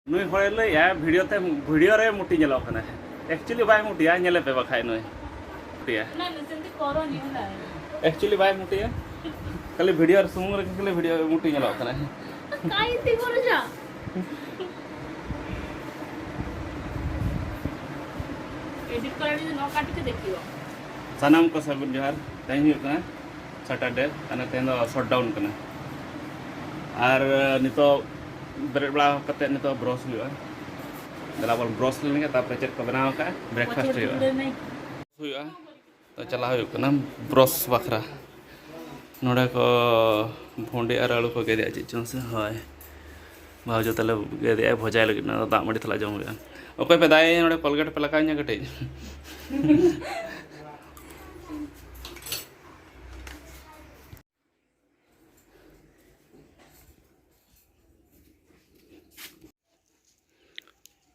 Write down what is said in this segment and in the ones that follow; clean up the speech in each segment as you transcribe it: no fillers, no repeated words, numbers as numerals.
नुई हड़े लैया वीडियो रे मुटी नेलो कना एक्चुअली बाय मुटिया नेले पे बखाय नुई मुटिया एक्चुअली बाय मुटिया खाली वीडियो रे सुमुंग रे खाली वीडियो मुटी नेलो कना काई ती बोल जा एडिट कर दी न काट के देखियो सानाम को सब जोहार तेन हुई कना सैटरडे अने तेन दो शटडाउन कना और नितो बेरेट बड़ा कते नितो ब्रश हुआ दला बोल ब्रश लेने तापर चेक को बनाव का ब्रेकफास्ट हुआ तो चला हुई कना ब्रश बखरा नोडे को भोंडी और आलू को गेदे चीज से हाय भाजो तले गेदे भजाय लगे ना दाग मडी तला जम हुआ ओके पे दाए नोडे कोलगेट पे लगा कटे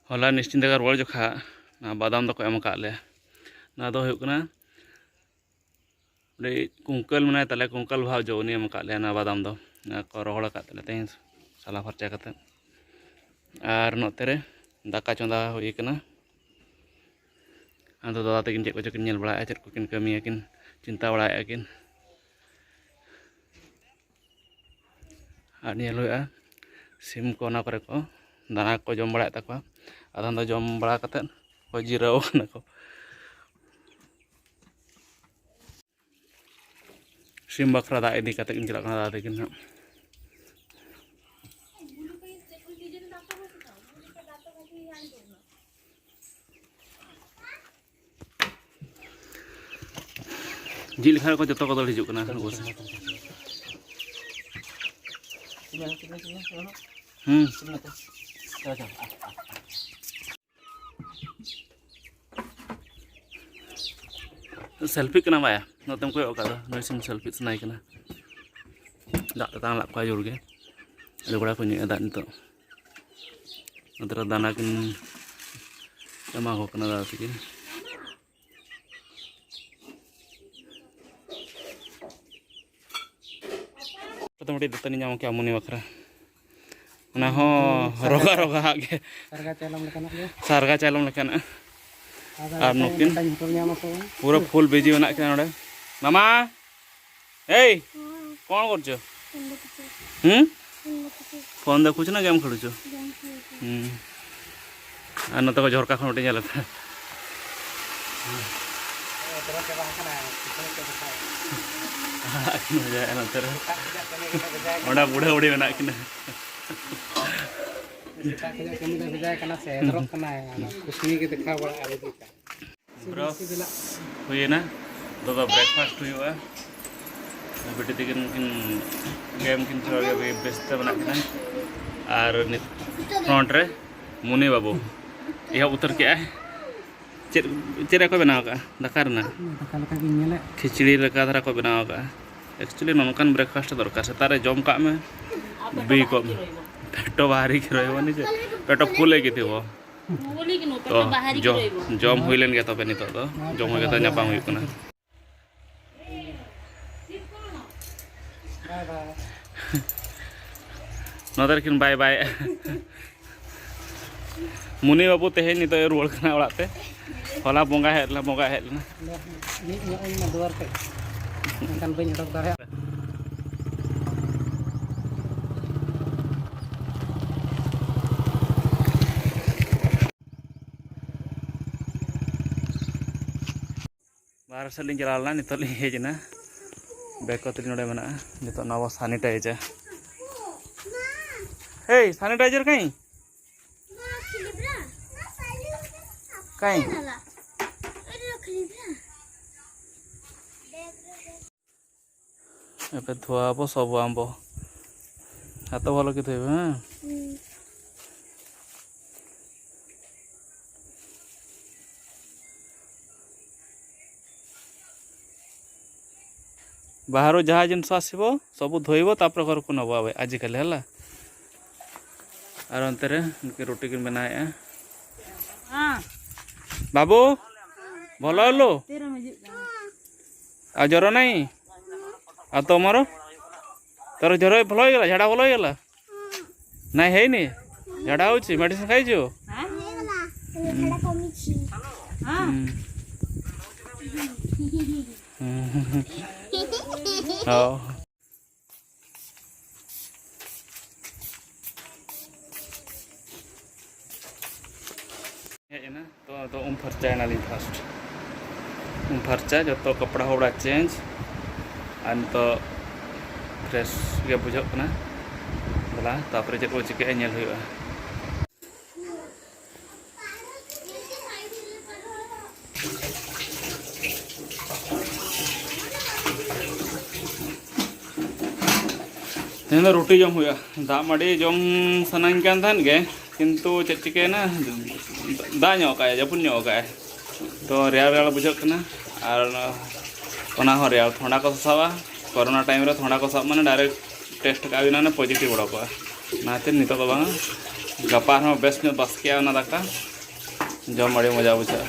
हला निश्चिंत रुआर जोखा ना बादाम दो एम ले ना दो कुंकल मना तले कुंकल भाव जो उनी एम ले ना बादाम दो ना को रोहड़ का तले तेज साला फरचा करते और नोते रे दाका चंदा हुई कना आदो दादा तकिन चेक को चकिन नेल बड़ा चेक को किन कमी किन चिंता बड़ा किन और नेल हुआ सिम को ना करे को दाना को जम बड़ा तक आधान दो जम बड़ा कते को जिराव ना को सिम बखरा दा इदी कते किन चला दादा तकिन ना जी लिखा को जतो को दल हिजुक ना सेल्फी कना माया नोतम को ओका दो नोसिम सेल्फी सनाई कना दा तांग ला का जुरगे अले बड़ा को दा नितो नतरा दाना किन एमा हो कना दा तिकिन मोटामुटी दतनी नाम के अमुनी बखरा ना हो रोगा रोगा के सारगा चालम लेकाना और नुकिन पूरा फुल बिजी होना के नोडे मामा ए कौन करछो फोन देखुछ ना गेम खेलुछ आ न तो झरका खन उठे नेलता ओडा बुढ़ा बुढ़ी बना कि ना हुई ना तो ब्रेकफास्ट हुआ बेटी तक गेम किन व्यस्त बना और फ्रंट रे मुनि बाबू यह उतर के चेरा को बनाव का दाका खिचड़ी लेका धारा को बनाव का एक्चुअली नौकान ब्रेकफास्ट दरकार सेतारे जम का में बी को पेटो बाहरी के रही पेटो फुल थी तो जम हुई लेन गया तबे नितो दो जम हुई गया नापाम हुई कना नदर किन बाय बाय मुनि बाबू तेहे नितो रुआड़ कना ओड़ाते होला बोंगा हेलना दुआर पे एनकान बई अडक दारे बाहर से चलाना नितो हेजना बैग को तली नोडे मना नितो नवा सैनिटाइजर हे सैनिटाइजर कहीं कहीं एपे धुआ बो सब आंबो हाथ भल कि थोबे हाँ बाहर जहाँ जिनस आसो सब धोब तापर घर को नब आजिकल है और अंतरे रोटी किन बनाए बाबू भल हेलो आ ज्वर नहीं आ तुमर तोर ज्वर भल हो गला झाड़ा भल हो गला ना है ଝାଡ଼ା ହେଉଛି ମେଡ଼ିସିନ ଖାଇଛୁ? ହଉ हेज ना तो फर्चा फास्ट फर्चा जो तो कपड़ा होड़ा चेंज और तो फ्रेश गे बुझना बोला तापर चेक चिके नेल हुआ तेन रोटी जम हुआ दा माड़ी जम सनाइन कान थान गे किंतु चेक चिकेना दा जपुन तो रेल रेल बुझना और रेल थोड़ा को साबा कोरोना टाइम रे थोड़ा को साब माने डायरेक्ट टेस्ट का ना पॉजिटिव उड़को नाते नित तो बांग गपा बेस बास्किया दाका जम अड़ी मजा बुझा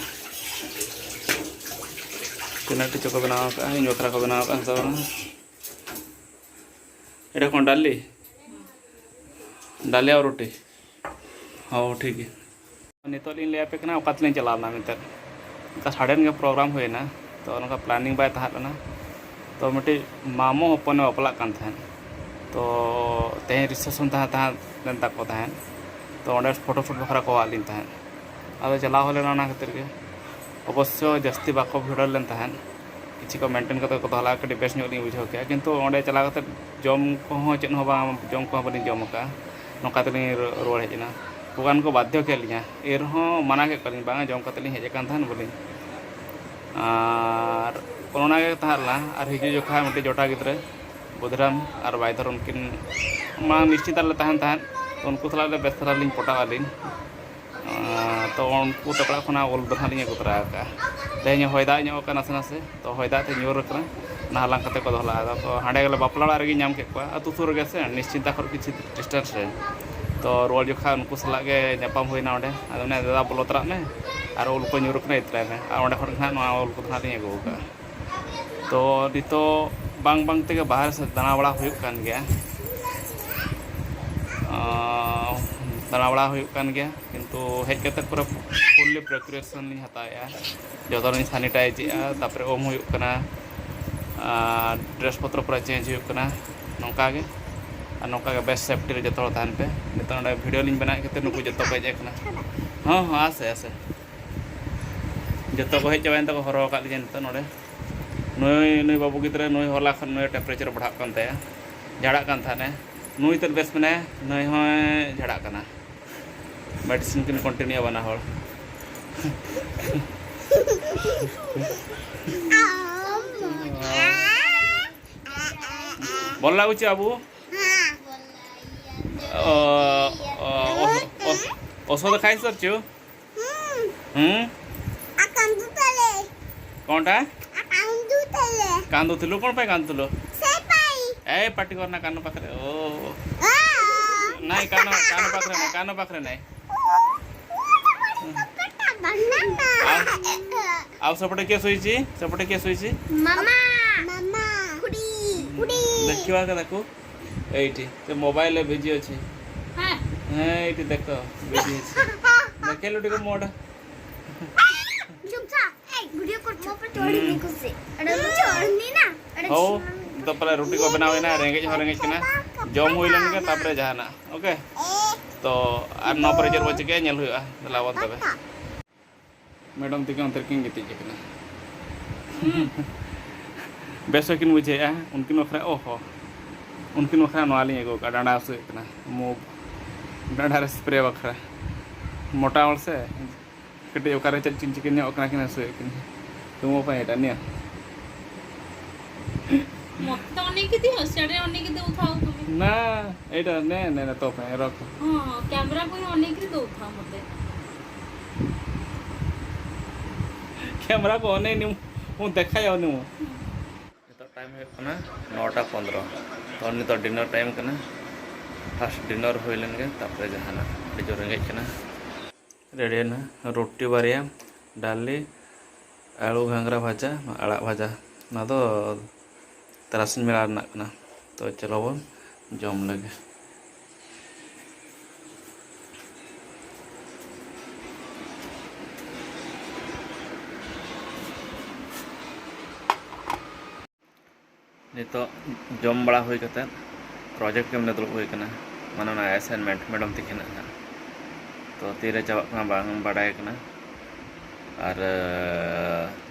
तीना टी चको बनाव इन बखरा को बनाव एटा कौन डाली डाली और रोटी हाँ ठीक है नित लैपे अकातली चलाना मिलते साढ़े के प्रोग्राम होना तो उनका प्लानिंग बाय तहना तो मिट्टी मामो हपने बापला तो तेज रिसेप्शन तहन तक तो अंडे फोटो शूट बखरा को आलिन तहन अब चला होना खातिर के अवश्य जस्ती बाको भिड़ लेन तहन किसी को मेंटेन करते को हला कटी बेस नी बुझाव के किंतु अंडे चला जम को चेद जम को बनी जम का नौका तली रुआड़ हेजना पुगान को बाध्य के लिया एरहों मना के कलिन बांगा जम कतली हेजकान थान बोली और कोरोना के तहला और हिजु जोखा मिट्टी जोटा गिद्रे बुधराम और बायधर उनकिन मा निश्चित तहन तहन तो उनको सला बेस धरा लिंग पटावालिन तो उनको तकड़ा खना ओल दहा लिंग अगुतरा का तेज हयदा नासे नासे तो हयदा ते न्यूर नाहलांग कते को दहला तो हांडे गले बापला रेगी नाम के अतु सुर गे से निश्चिंता खर किसी डिस्टेंस रे तो रुआड़ जोखा उनको सला गे नापाम होना ओंडे आदो ने दादा बोलो तरा में और उल को न्यूरकना इतरा में और ओंडे खर ना उल को दहा लिंग अगु का तो नितो बांग बांग ते बाहर से दाना बड़ा हुयुक कान गया दाना बड़ा हुयुक कान गया किंतु हेज कते पूरा फुल्ली प्रिपरेशन लिंग हताया जो सैनिटाइज तापर ओम हुयुक कना ड्रेस पत्र पूरा चेंज होना नौका गे और नौका गे बेस्ट सेफ्टी रे जो तहन पे नित वीडियो लिंग बना के नुकु जो को हेज हाँ हाँ आसे आसे जो को हेज चाबाइन तक हर का नित नोड़े नई नई बाबू गिद्रे नई हला खन नई टेम्परेचर बढ़ा झाड़ा थाने नई तो बेस मे नई हों झाड़ा मेडिसिन किन कंटिन्यू बना हर भल लगुच बाबू औषध खाई सारचु कौनटा कांदुलु कौन पे कांदुलु ए पार्टी करना कान पाखरे ओ नहीं कान पाखरे नहीं आउ सपटे के सोईची मामा मामा खुडी खुडी देखिवा का देखो एठी से मोबाइल भेजी अछि हां एठी देखो भेजी अछि देखेलो टिको मोड जुमसा ए वीडियो कर मो पर चोरी देखो से अरे चोरनी ना हो तो पहले रोटी को बनावे ना रेंगेज कना जम होइलन के तापरे जहाना ओके तो आर नो प्रेजर बच के नेल हुआ लावन तबे मैडम तिके अंतर किन गिति जकना बेसकिन बुझे उनकिन वखरा ओहो उनकिन वखरा नवाली एगो का डांडा से इतना मुंह डांडा रे स्प्रे वखरा मोटा और से कटे ओकारे चिन चिकिन ओकरा किन से किन तुम पे एटा निया मत अनेक दी हसड़े अनेक दे उठाओ तुम ना एटा ने ने तो पे रख हां कैमरा को अनेक दे उठाओ मते कैमरा को नहीं नु मु देखा जाओ नु तो टाइम है कना 9:15 तो नि तो डिनर टाइम कना फर्स्ट डिनर होइलन के तापर जहाना जो रेंगे कना रेडी ना रोटी बारिया डाली आलू घांगरा भाजा आड़ा भाजा ना तो तरासिन मेला ना कना तो चलो बन जम लगे नितो जम बड़ा हुई कते प्रोजेक्ट के दुरुब हुई कना माने ना असाइनमेंट मैडम तकिन ना तो तीरे चाबा कना बांग बाडाय कना और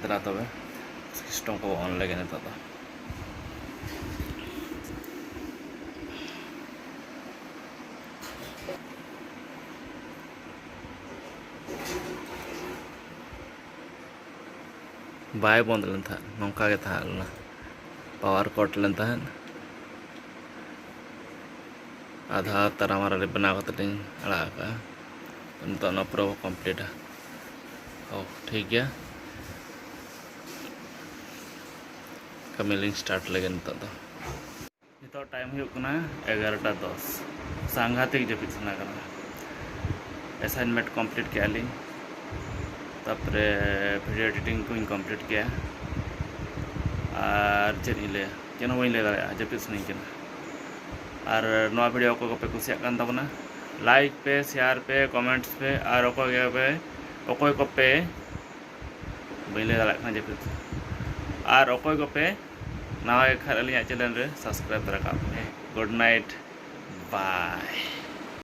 दरा तबे सिस्टम को ऑन लगे नितो तो बाय बंद लेन था नौका के था पावर कट लेन था आधा तारामारा रे बना कते अड़ा का तो ना पूरा कंप्लीट है ओ ठीक गया कमी लिंक स्टार्ट लगे नितो टाइम हुई कना 11:10 सांघातिक जपित सना कना असाइनमेंट कंप्लीट किया लिंग तापरे वीडियो एडिटिंग को कंप्लीट किया और चेक ले चेनो बी ले दाड़ा जपित सनी कना और नवा वीडियो को पे कुसिया कान तबना लाइक पे शेयर पे कमेंट्स पे और अकोय को पे बी ले दाड़ा जपित और अकोय को पे नवा खाली चैनल रे सब्सक्राइब दरा का गुड नाइट बाय।